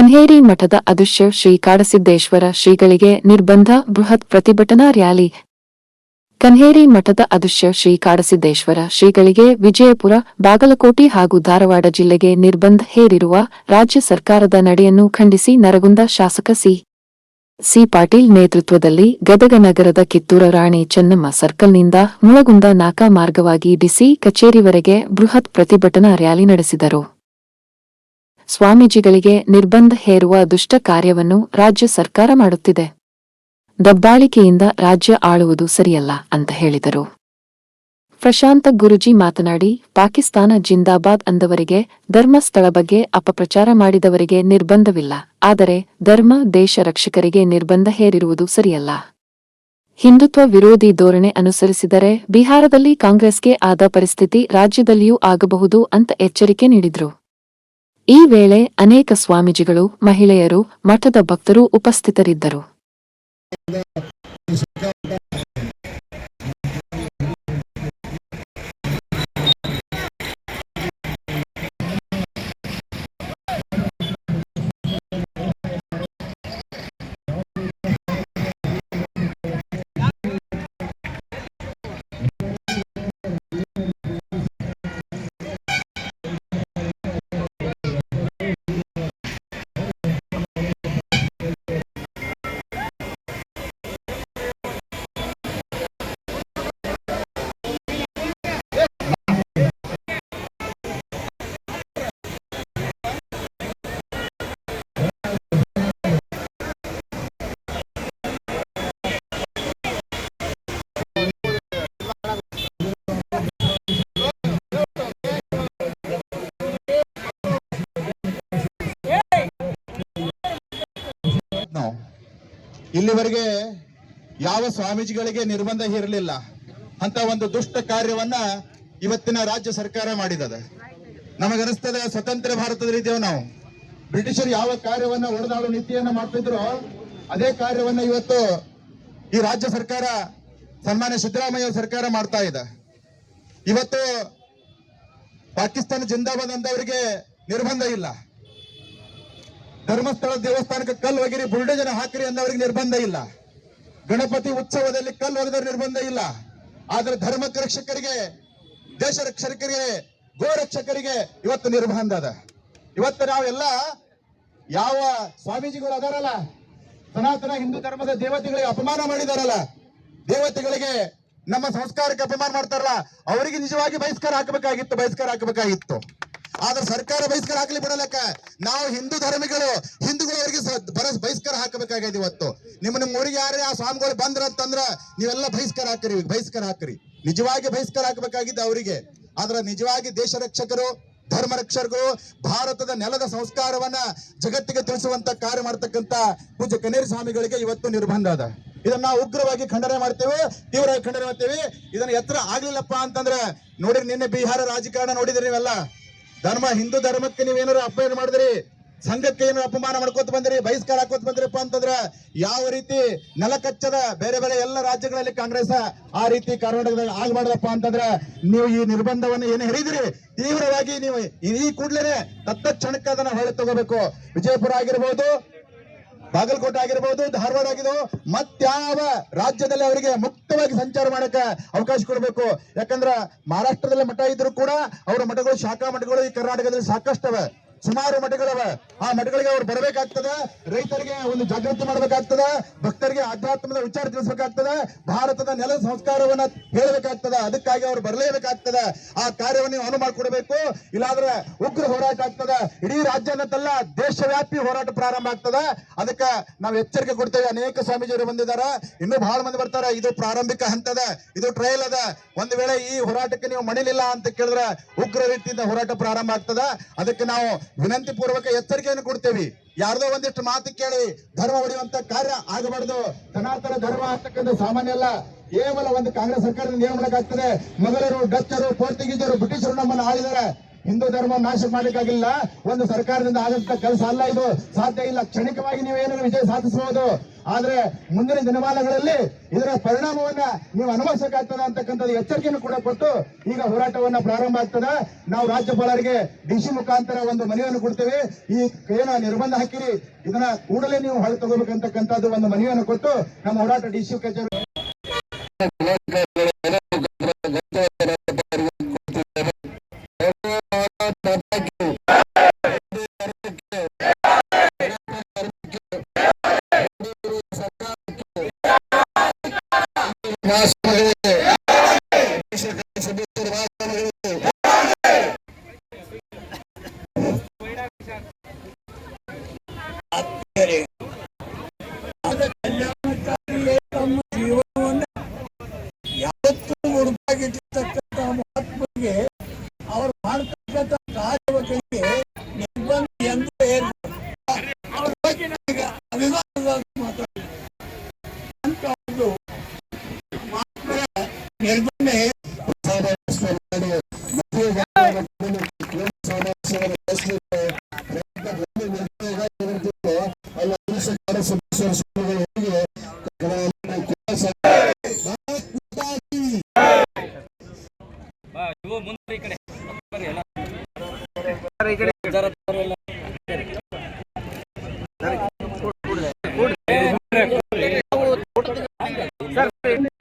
ಕನ್ಹೇರಿ ಮಠದ ಅಧ್ಯಕ್ಷ ಶ್ರೀ ಕಾಡಸಿದ್ದೇಶ್ವರ ಶ್ರೀಗಳಿಗೆ ನಿರ್ಬಂಧ ಬೃಹತ್ ಪ್ರತಿಭಟನಾ ರ್ಯಾಲಿ. ಕನ್ಹೇರಿ ಮಠದ ಅಧ್ಯಕ್ಷ ಶ್ರೀ ಕಾಡಸಿದ್ದೇಶ್ವರ ಶ್ರೀಗಳಿಗೆ ವಿಜಯಪುರ, ಬಾಗಲಕೋಟೆ ಹಾಗೂ ಧಾರವಾಡ ಜಿಲ್ಲೆಗೆ ನಿರ್ಬಂಧ ಹೇರಿರುವ ರಾಜ್ಯ ಸರ್ಕಾರದ ನಡೆಯನ್ನು ಖಂಡಿಸಿ ನರಗುಂದ ಶಾಸಕ ಸಿ ಪಾಟೀಲ್ ನೇತೃತ್ವದಲ್ಲಿ ಗದಗ ನಗರದ ಕಿತ್ತೂರ ರಾಣಿ ಚೆನ್ನಮ್ಮ ಸರ್ಕಲ್ನಿಂದ ಮುಳಗುಂದ ನಾಕಾ ಮಾರ್ಗವಾಗಿ ಡಿಸಿ ಕಚೇರಿವರೆಗೆ ಬೃಹತ್ ಪ್ರತಿಭಟನಾ ರ್ಯಾಲಿ ನಡೆಸಿದರು. ಸ್ವಾಮೀಜಿಗಳಿಗೆ ನಿರ್ಬಂಧ ಹೇರುವ ದುಷ್ಟ ಕಾರ್ಯವನ್ನು ರಾಜ್ಯ ಸರ್ಕಾರ ಮಾಡುತ್ತಿದೆ. ದಬ್ಬಾಳಿಕೆಯಿಂದ ರಾಜ್ಯ ಆಳುವುದು ಸರಿಯಲ್ಲ ಅಂತ ಹೇಳಿದರು. ಪ್ರಶಾಂತ ಗುರೂಜಿ ಮಾತನಾಡಿ, ಪಾಕಿಸ್ತಾನ ಜಿಂದಾಬಾದ್ ಅಂದವರಿಗೆ, ಧರ್ಮಸ್ಥಳ ಬಗ್ಗೆ ಅಪಪ್ರಚಾರ ಮಾಡಿದವರಿಗೆ ನಿರ್ಬಂಧವಿಲ್ಲ. ಆದರೆ ಧರ್ಮ, ದೇಶ ರಕ್ಷಕರಿಗೆ ನಿರ್ಬಂಧ ಹೇರಿರುವುದು ಸರಿಯಲ್ಲ. ಹಿಂದುತ್ವ ವಿರೋಧಿ ಧೋರಣೆ ಅನುಸರಿಸಿದರೆ ಬಿಹಾರದಲ್ಲಿ ಕಾಂಗ್ರೆಸ್ಗೆ ಆದ ಪರಿಸ್ಥಿತಿ ರಾಜ್ಯದಲ್ಲಿಯೂ ಆಗಬಹುದು ಅಂತ ಎಚ್ಚರಿಕೆ ನೀಡಿದ್ರು. ಈ ವೇಳೆ ಅನೇಕ ಸ್ವಾಮೀಜಿಗಳು, ಮಹಿಳೆಯರು, ಮಠದ ಭಕ್ತರು ಉಪಸ್ಥಿತರಿದ್ದರು. ಇಲ್ಲಿವರೆಗೆ ಯಾವ ಸ್ವಾಮೀಜಿಗಳಿಗೆ ನಿರ್ಬಂಧ ಇರಲಿಲ್ಲ ಅಂತ ಒಂದು ದುಷ್ಟ ಕಾರ್ಯವನ್ನ ಇವತ್ತಿನ ರಾಜ್ಯ ಸರ್ಕಾರ ಮಾಡಿದೆ. ನಮಗನಿಸ್ತದೆ, ಸ್ವತಂತ್ರ ಭಾರತದಲ್ಲಿದ್ದೇವೆ ನಾವು. ಬ್ರಿಟಿಷರು ಯಾವ ಕಾರ್ಯವನ್ನ ಒಡೆದಾಳು ನೀತಿಯನ್ನ ಮಾಡ್ತಿದ್ರು, ಅದೇ ಕಾರ್ಯವನ್ನ ಇವತ್ತು ಈ ರಾಜ್ಯ ಸರ್ಕಾರ, ಸನ್ಮಾನ್ಯ ಸಿದ್ದರಾಮಯ್ಯ ಸರ್ಕಾರ ಮಾಡ್ತಾ ಇದೆ. ಇವತ್ತು ಪಾಕಿಸ್ತಾನ ಜಿಂದಾಬಾದ್ ಅಂದವರಿಗೆ ನಿರ್ಬಂಧ ಇಲ್ಲ. ಧರ್ಮಸ್ಥಳ ದೇವಸ್ಥಾನಕ್ಕೆ ಕಲ್ಲು ಒಗಿರಿ, ಬುಲ್ಡೇಜರ್ ಹಾಕಿರಿ ಅಂದವರಿಗೆ ನಿರ್ಬಂಧ ಇಲ್ಲ. ಗಣಪತಿ ಉತ್ಸವದಲ್ಲಿ ಕಲ್ಲು ಒಗೆದವರಿಗೆ ನಿರ್ಬಂಧ ಇಲ್ಲ. ಆದ್ರೆ ಧರ್ಮ ರಕ್ಷಕರಿಗೆ, ದೇಶ ರಕ್ಷಕರಿಗೆ, ಗೋ ರಕ್ಷಕರಿಗೆ ಇವತ್ತು ನಿರ್ಬಂಧ ಅದ. ಇವತ್ತು ನಾವೆಲ್ಲ ಯಾವ ಸ್ವಾಮೀಜಿಗಳು ಅದಾರಲ್ಲ, ಸನಾತನ ಹಿಂದೂ ಧರ್ಮದ ದೇವತೆಗಳಿಗೆ ಅಪಮಾನ ಮಾಡಿದಾರಲ್ಲ, ದೇವತೆಗಳಿಗೆ, ನಮ್ಮ ಸಂಸ್ಕಾರಕ್ಕೆ ಅಪಮಾನ ಮಾಡ್ತಾರಲ್ಲ, ಅವರಿಗೆ ನಿಜವಾಗಿ ಬಹಿಷ್ಕಾರ ಹಾಕಬೇಕಾಗಿತ್ತು. ಆದ್ರೆ ಸರ್ಕಾರ ಬಹಿಷ್ಕಾರ ಹಾಕಲಿ ಬಿಡಲಕ್ಕ. ನಾವು ಹಿಂದೂ ಧರ್ಮಿಗಳು, ಹಿಂದೂಗಳು ಅವರಿಗೆ ಬಹಿಷ್ಕಾರ ಹಾಕಬೇಕಾಗಿದೆ. ಇವತ್ತು ನಿಮ್ಮ ಊರಿಗೆ ಯಾರೇ ಆ ಸ್ವಾಮಿಗಳು ಬಂದ್ರ ಅಂತಂದ್ರ ನೀವೆಲ್ಲ ಬಹಿಷ್ಕಾರ ಹಾಕಿರಿ. ನಿಜವಾಗಿ ಬಹಿಷ್ಕಾರ ಹಾಕಬೇಕಾಗಿದ್ದ ಅವರಿಗೆ. ಆದ್ರೆ ನಿಜವಾಗಿ ದೇಶ ರಕ್ಷಕರು, ಧರ್ಮ ರಕ್ಷಕರು, ಭಾರತದ ನೆಲದ ಸಂಸ್ಕಾರವನ್ನ ಜಗತ್ತಿಗೆ ತಿಳಿಸುವಂತ ಕಾರ್ಯ ಮಾಡ್ತಕ್ಕಂತ ಪೂಜ್ಯ ಕನ್ಹೇರಿ ಸ್ವಾಮಿಗಳಿಗೆ ಇವತ್ತು ನಿರ್ಬಂಧ ಅದ. ಇದನ್ನ ನಾವು ಉಗ್ರವಾಗಿ ಖಂಡನೆ ಮಾಡ್ತೇವೆ, ತೀವ್ರವಾಗಿ ಖಂಡನೆ ಮಾಡ್ತೇವೆ. ಇದನ್ನ ಎತ್ತರ ಆಗ್ಲಿಲ್ಲಪ್ಪ ಅಂತಂದ್ರೆ ನೋಡಿರಿ, ನಿನ್ನೆ ಬಿಹಾರ ರಾಜಕಾರಣ ನೋಡಿದ್ರಿ ನೀವೆಲ್ಲ. ಹಿಂದೂ ಧರ್ಮಕ್ಕೆ ನೀವೇನಾರು ಅಪಮಾನ ಮಾಡಿದ್ರಿ, ಸಂಘಕ್ಕೆ ಏನಾರು ಅಪಮಾನ ಮಾಡ್ಕೋತ ಬಂದ್ರಿ, ಬಹಿಷ್ಕಾರ ಹಾಕೋತ ಬಂದ್ರಿಪ್ಪ ಅಂತಂದ್ರ ಯಾವ ರೀತಿ ನೆಲಕಚ್ಚದ ಬೇರೆ ಬೇರೆ ಎಲ್ಲ ರಾಜ್ಯಗಳಲ್ಲಿ ಕಾಂಗ್ರೆಸ್ ಆ ರೀತಿ ಕರ್ನಾಟಕದಾಗ ಆಗ್ಬಾರ್ದಪ್ಪ ಅಂತಂದ್ರ ನೀವು ಈ ನಿರ್ಬಂಧವನ್ನು ಏನು ಹೇರಿದ್ರಿ, ತೀವ್ರವಾಗಿ ನೀವು ಈ ಕೂಡ್ಲೇನೆ ತತ್ಕ್ಷಣಕ್ಕೆ ಅದನ್ನ ಹೊಳೆ ತಗೋಬೇಕು. ವಿಜಯಪುರ ಆಗಿರ್ಬೋದು, ಬಾಗಲಕೋಟೆ ಆಗಿರ್ಬೋದು, ಧಾರವಾಡ ಆಗಿದ್ದು ಮತ್ಯಾವ ರಾಜ್ಯದಲ್ಲಿ ಅವರಿಗೆ ಮುಕ್ತವಾಗಿ ಸಂಚಾರ ಮಾಡಕ್ಕೆ ಅವಕಾಶ ಕೊಡಬೇಕು. ಯಾಕಂದ್ರ ಮಹಾರಾಷ್ಟ್ರದಲ್ಲಿ ಮಠ ಇದ್ರು ಕೂಡ ಅವರ ಮಠಗಳು, ಶಾಖಾ ಮಠಗಳು ಈ ಕರ್ನಾಟಕದಲ್ಲಿ ಸಾಕಷ್ಟವ, ಸುಮಾರು ಮಠಗಳವ. ಆ ಮಠಗಳಿಗೆ ಅವ್ರು ಬರಬೇಕಾಗ್ತದೆ, ರೈತರಿಗೆ ಒಂದು ಜಾಗೃತಿ ಮಾಡಬೇಕಾಗ್ತದೆ, ಭಕ್ತರಿಗೆ ಆಧ್ಯಾತ್ಮದ ವಿಚಾರ ತಿಳಿಸಬೇಕಾಗ್ತದೆ, ಭಾರತದ ನೆಲದ ಸಂಸ್ಕಾರವನ್ನ ಹೇಳಬೇಕಾಗ್ತದೆ. ಅದಕ್ಕಾಗಿ ಅವ್ರು ಬರಲೇಬೇಕಾಗ್ತದೆ. ಆ ಕಾರ್ಯವನ್ನು ಅನು ಮಾಡಿಕೊಡ್ಬೇಕು. ಇಲ್ಲಾಂದ್ರೆ ಉಗ್ರ ಹೋರಾಟ ಆಗ್ತದೆ. ಇಡೀ ರಾಜ್ಯದಲ್ಲ, ದೇಶವ್ಯಾಪಿ ಹೋರಾಟ ಪ್ರಾರಂಭ ಆಗ್ತದೆ. ಅದಕ್ಕೆ ನಾವು ಎಚ್ಚರಿಕೆ ಕೊಡ್ತೇವೆ. ಅನೇಕ ಸ್ವಾಮೀಜಿಯವರು ಬಂದಿದ್ದಾರೆ, ಇನ್ನೂ ಬಹಳ ಮಂದಿ ಬರ್ತಾರೆ. ಇದು ಪ್ರಾರಂಭಿಕ ಹಂತದ, ಇದು ಟ್ರಯಲ್ ಅದ. ಒಂದು ವೇಳೆ ಈ ಹೋರಾಟಕ್ಕೆ ನೀವು ಮಣಿಲಿಲ್ಲ ಅಂತ ಕೇಳಿದ್ರೆ ಉಗ್ರ ರೀತಿಯಿಂದ ಹೋರಾಟ ಪ್ರಾರಂಭ ಆಗ್ತದೆ. ಅದಕ್ಕೆ ನಾವು ವಿನಂತಿ ಪೂರ್ವಕ ಎಚ್ಚರಿಕೆಯನ್ನು ಕೊಡ್ತೇವೆ. ಯಾರ್ದೋ ಒಂದಿಷ್ಟು ಮಾತು ಕೇಳಿ ಧರ್ಮ ಹೊಡೆಯುವಂತ ಕಾರ್ಯ ಆಗಬಾರ್ದು. ಸನಾತನ ಧರ್ಮ ಅಂತಕ್ಕಂಥ ಸಾಮಾನ್ಯ ಅಲ್ಲ. ಕೇವಲ ಒಂದು ಕಾಂಗ್ರೆಸ್ ಸರ್ಕಾರದಿಂದ ಏನ್ ಮಾಡಕ್ಕಾಗ್ತದೆ? ಮೊಘಲರು, ಡಚ್ಚರು, ಪೋರ್ಚುಗೀಸರು, ಬ್ರಿಟಿಷರು ನಮ್ಮನ್ನು ಆಳಿದ್ದಾರೆ. ಹಿಂದೂ ಧರ್ಮ ನಾಶ ಮಾಡಲಿಕ್ಕಾಗಿಲ್ಲ. ಒಂದು ಸರ್ಕಾರದಿಂದ ಆದಂತ ಕೆಲಸ ಅಲ್ಲ ಇದು, ಸಾಧ್ಯ ಇಲ್ಲ. ಕ್ಷಣಿಕವಾಗಿ ನೀವು ಏನಾದ್ರು ವಿಜಯ ಸಾಧಿಸಬಹುದು, ಆದ್ರೆ ಮುಂದಿನ ದಿನಮಾನಗಳಲ್ಲಿ ಇದರ ಪರಿಣಾಮವನ್ನ ನೀವು ಅನುಭವಿಸಬೇಕಾಗ್ತದ ಅಂತಕ್ಕಂಥದ್ದು ಎಚ್ಚರಿಕೆಯನ್ನು ಕೂಡ ಕೊಟ್ಟು ಈಗ ಹೋರಾಟವನ್ನ ಪ್ರಾರಂಭ ಆಗ್ತದೆ. ನಾವು ರಾಜ್ಯಪಾಲರಿಗೆ ಡಿಸಿ ಮುಖಾಂತರ ಒಂದು ಮನವಿಯನ್ನು ಕೊಡ್ತೇವೆ. ಈ ಏನ ನಿರ್ಬಂಧ ಹಾಕಿರಿ ಇದನ್ನ ಕೂಡಲೇ ನೀವು ಹೊಳೆ ತಗೋಬೇಕಂತಕ್ಕಂಥದ್ದು ಒಂದು ಮನವಿಯನ್ನು ಕೊಟ್ಟು ನಮ್ಮ ಹೋರಾಟ ಡಿಸಿ ಕಚೇರಿ ಯಾವತ್ತೂ ಮುಡುಪಾಗಿಟ್ಟಿರ್ತಕ್ಕಂಥ ಮಹಾತ್ಮರಿಗೆ ಅವರು ಮಾಡತಕ್ಕಂಥ ಕಾರ್ಯಗಳಿಗೆ ನಿರ್ಬಂಧ ಎಂದು ಅವ್ರ ಬಗ್ಗೆ ನನಗೆ ಅಭಿಮಾನದ ಮಾತಾಡಿ ಅಂತ ಒಂದು ಮಹಾತ್ಮರ ನಿರ್ಬಂಧ ಈ ಕಡೆ